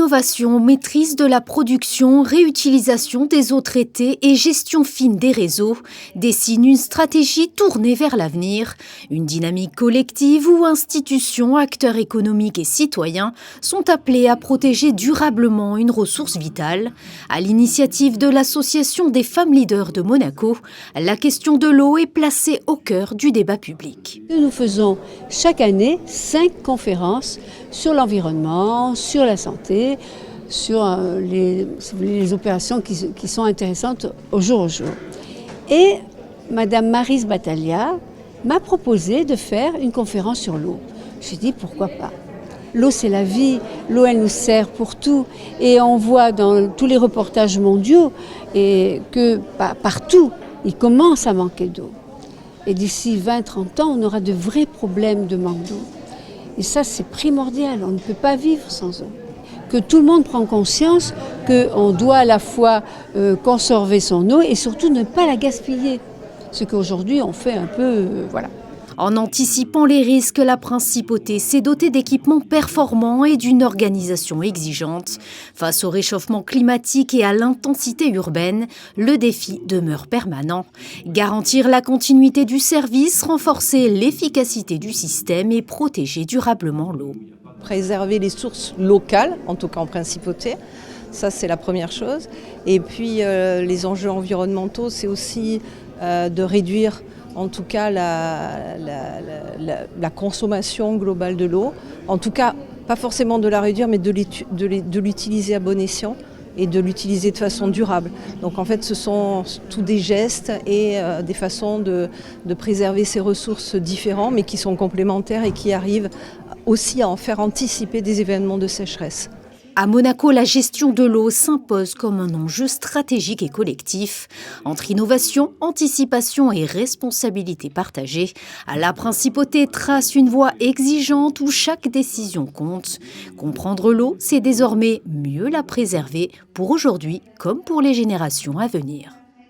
Innovation, maîtrise de la production, réutilisation des eaux traitées et gestion fine des réseaux dessinent une stratégie tournée vers l'avenir. Une dynamique collective où institutions, acteurs économiques et citoyens sont appelés à protéger durablement une ressource vitale. À l'initiative de l'Association des femmes leaders de Monaco, la question de l'eau est placée au cœur du débat public. Nous faisons chaque année 5 conférences sur l'environnement, sur la santé, sur les opérations qui sont intéressantes au jour. Et Madame Maryse Batalha m'a proposé de faire une conférence sur l'eau. J'ai dit pourquoi pas. L'eau c'est la vie, l'eau elle nous sert pour tout et on voit dans tous les reportages mondiaux et que partout il commence à manquer d'eau. Et d'ici 20-30 ans, on aura de vrais problèmes de manque d'eau. Et ça, c'est primordial, on ne peut pas vivre sans eau. Que tout le monde prend conscience qu'on doit à la fois conserver son eau et surtout ne pas la gaspiller. Ce qu'aujourd'hui, on fait un peu, voilà. En anticipant les risques, la principauté s'est dotée d'équipements performants et d'une organisation exigeante. Face au réchauffement climatique et à l'intensité urbaine, le défi demeure permanent. Garantir la continuité du service, renforcer l'efficacité du système et protéger durablement l'eau. Préserver les sources locales, en tout cas en principauté, ça c'est la première chose. Et puis les enjeux environnementaux, c'est aussi de réduire en tout cas la consommation globale de l'eau. En tout cas, pas forcément de la réduire, mais de l'utiliser à bon escient et de l'utiliser de façon durable. Donc en fait, ce sont tous des gestes et des façons de préserver ces ressources différentes, mais qui sont complémentaires et qui arrivent aussi à en faire anticiper des événements de sécheresse. À Monaco, la gestion de l'eau s'impose comme un enjeu stratégique et collectif. Entre innovation, anticipation et responsabilité partagée, la principauté trace une voie exigeante où chaque décision compte. Comprendre l'eau, c'est désormais mieux la préserver pour aujourd'hui comme pour les générations à venir.